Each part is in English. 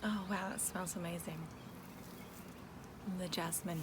Oh wow, that smells amazing. The jasmine.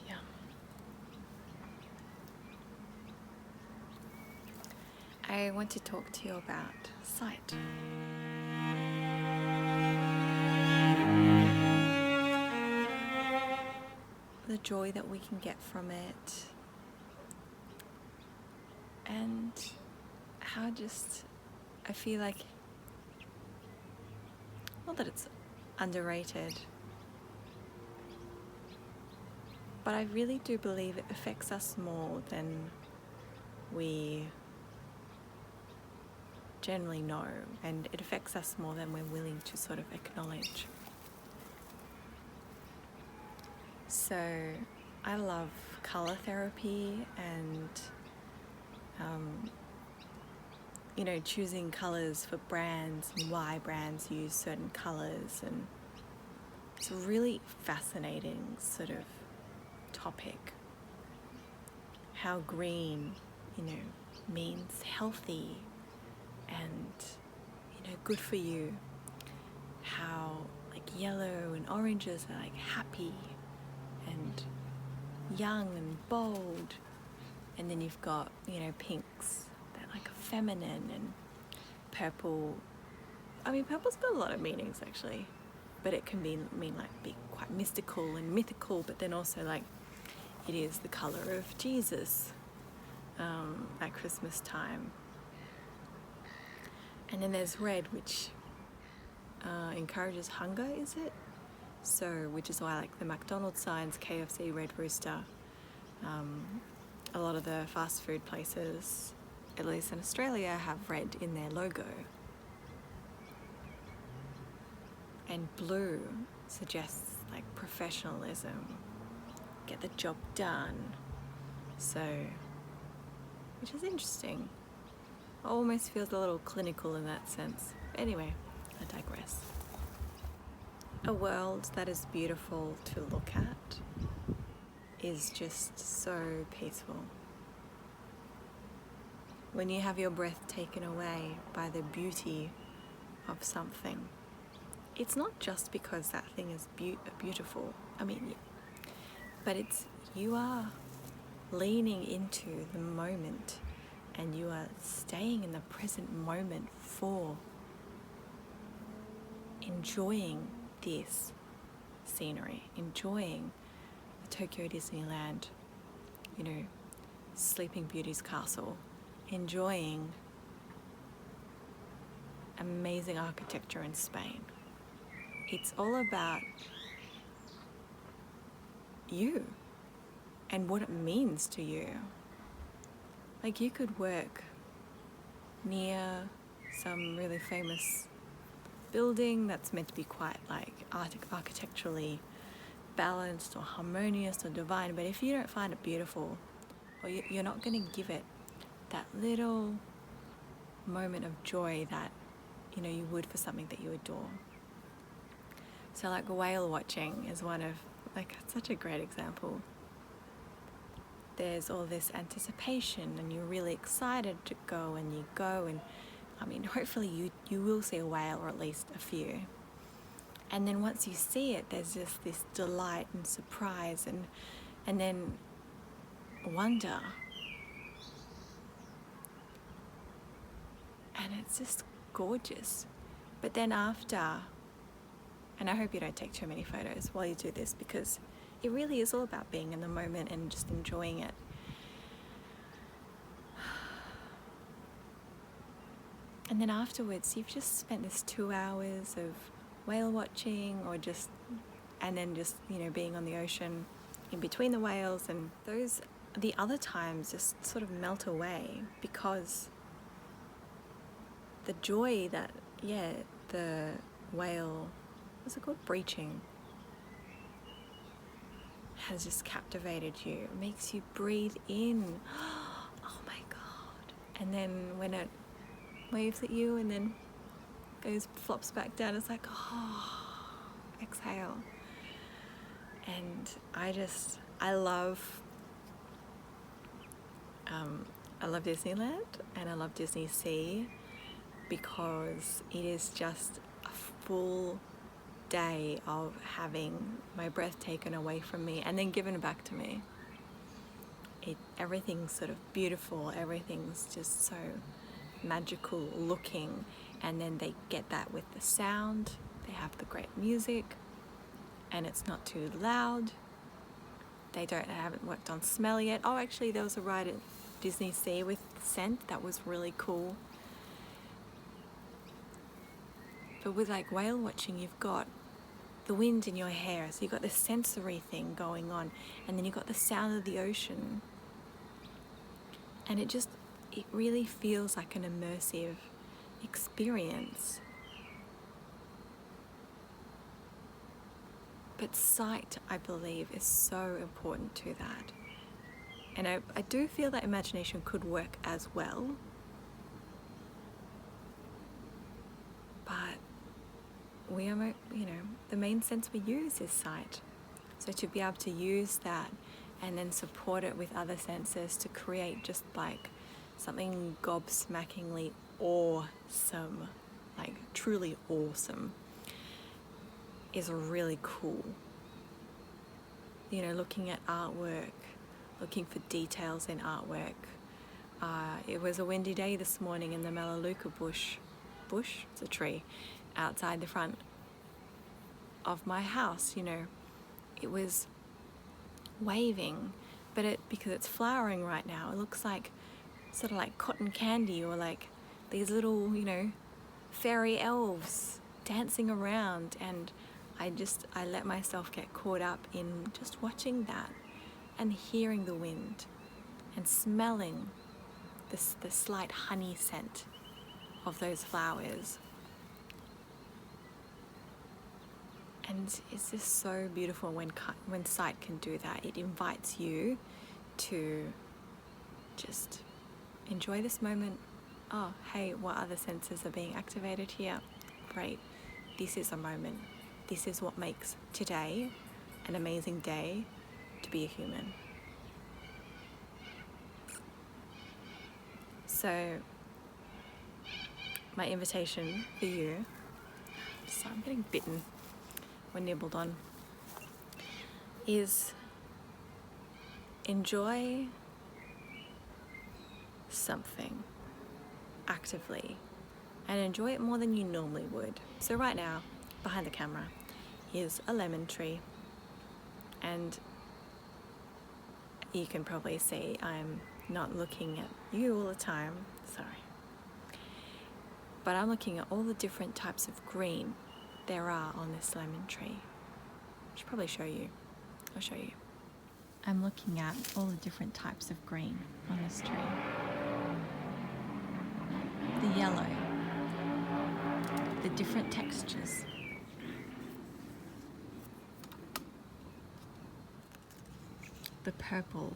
Yeah. I want to talk to you about sight. The joy that we can get from it, and how just I feel like, not that it's underrated, but I really do believe it affects us more than we generally know, and it affects us more than we're willing to sort of acknowledge. So I love color therapy and choosing colors for brands and why brands use certain colors, and it's a really fascinating sort of topic. How green, means healthy and, good for you. How like yellow and oranges are like happy and young and bold. And then you've got, pinks that are like feminine, and purple. I mean, purple's got a lot of meanings actually, but it can mean like be quite mystical and mythical, but then also like it is the color of Jesus at Christmas time. And then there's red, which encourages hunger, is it? So, which is why like the McDonald's signs, KFC, Red Rooster, a lot of the fast food places, at least in Australia, have red in their logo. And blue suggests like professionalism, get the job done. So, which is interesting. Almost feels a little clinical in that sense. Anyway, I digress. A world that is beautiful to look at is just so peaceful. When you have your breath taken away by the beauty of something, it's not just because that thing is beautiful. I mean, yeah, but it's you are leaning into the moment, and you are staying in the present moment for enjoying this scenery, enjoying the Tokyo Disneyland, Sleeping Beauty's castle, enjoying amazing architecture in Spain. It's all about you and what it means to you. Like, you could work near some really famous building that's meant to be quite like architecturally balanced or harmonious or divine, but if you don't find it beautiful, or you're not going to give it that little moment of joy that you would for something that you adore. So like whale watching is one of such a great example. There's all this anticipation and you're really excited to go, and you go, and I mean, hopefully you will see a whale, or at least a few. And then once you see it, there's just this delight and surprise and then wonder. And it's just gorgeous. But then after, and I hope you don't take too many photos while you do this, because it really is all about being in the moment and just enjoying it. And then afterwards, you've just spent this 2 hours of whale watching, and then being on the ocean in between the whales, and the other times just sort of melt away, because the joy that, the whale, what's it called? Breaching, has just captivated you. It makes you breathe in. Oh my God. And then when it waves at you and then flops back down, it's like, oh, exhale. And I just I love Disneyland and I love Disney Sea because it is just a full day of having my breath taken away from me and then given back to me. Everything's sort of beautiful, everything's just so magical looking, and then they get that with the sound, they have the great music, and it's not too loud. They haven't worked on smell yet. Oh, actually there was a ride at Disney Sea with scent, that was really cool. But with like whale watching, you've got the wind in your hair, so you've got this sensory thing going on, and then you've got the sound of the ocean. And it really feels like an immersive experience. But sight, I believe, is so important to that. And I do feel that imagination could work as well. But the main sense we use is sight. So to be able to use that and then support it with other senses to create just like something gobsmackingly awesome, like truly awesome, is really cool. Looking at artwork, looking for details in artwork. It was a windy day this morning in the Melaleuca bush, it's a tree, outside the front of my house. It was waving, but because it's flowering right now, it looks like sort of like cotton candy, or like these little, fairy elves dancing around. And I let myself get caught up in just watching that and hearing the wind and smelling the slight honey scent of those flowers. And it's just so beautiful when sight can do that. It invites you to just enjoy this moment. Oh, hey, what other senses are being activated here? Great. This is a moment. This is what makes today an amazing day to be a human. So, my invitation for you, so I'm getting bitten or nibbled on, is enjoy something actively and enjoy it more than you normally would. So right now, behind the camera, is a lemon tree, and you can probably see I'm not looking at you all the time, sorry. But I'm looking at all the different types of green there are on this lemon tree. I should probably show you. I'll show you. I'm looking at all the different types of green on this tree. The yellow, the different textures. The purple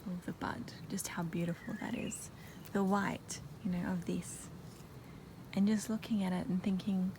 of the bud, just how beautiful that is. The white, of this. And just looking at it and thinking,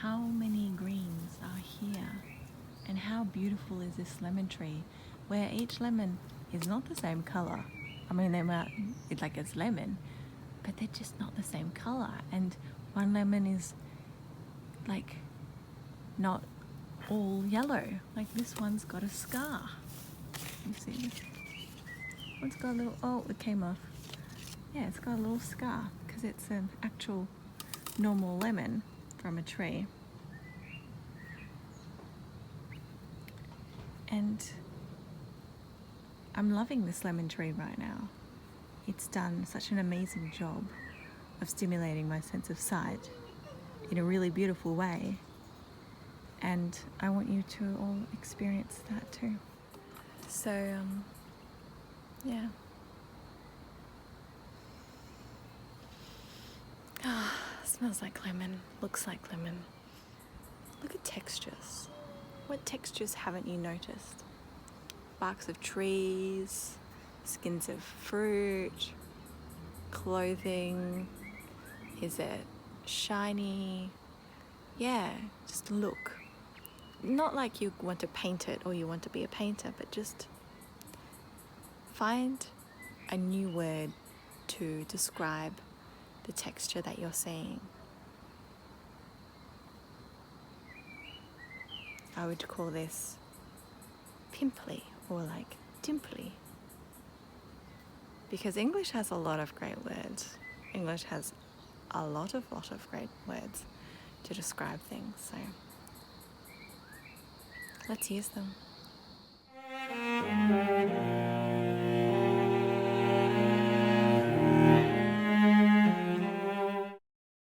how many greens are here? And how beautiful is this lemon tree, where each lemon is not the same color. I mean, it's lemon, but they're just not the same color. And one lemon is like not all yellow. Like this one's got a scar. You see this? One's got a little, oh, it came off. Yeah, it's got a little scar because it's an actual normal lemon from a tree. And I'm loving this lemon tree right now. It's done such an amazing job of stimulating my sense of sight in a really beautiful way. And I want you to all experience that too. So, yeah. Smells like lemon, looks like lemon. Look at textures. What textures haven't you noticed? Barks of trees, skins of fruit, clothing. Is it shiny? Yeah, just look. not like you want to paint it or you want to be a painter, but just find a new word to describe the texture that you're seeing. I would call this pimply or like dimply, because English has a lot of great words. English has a lot of great words to describe things, so let's use them.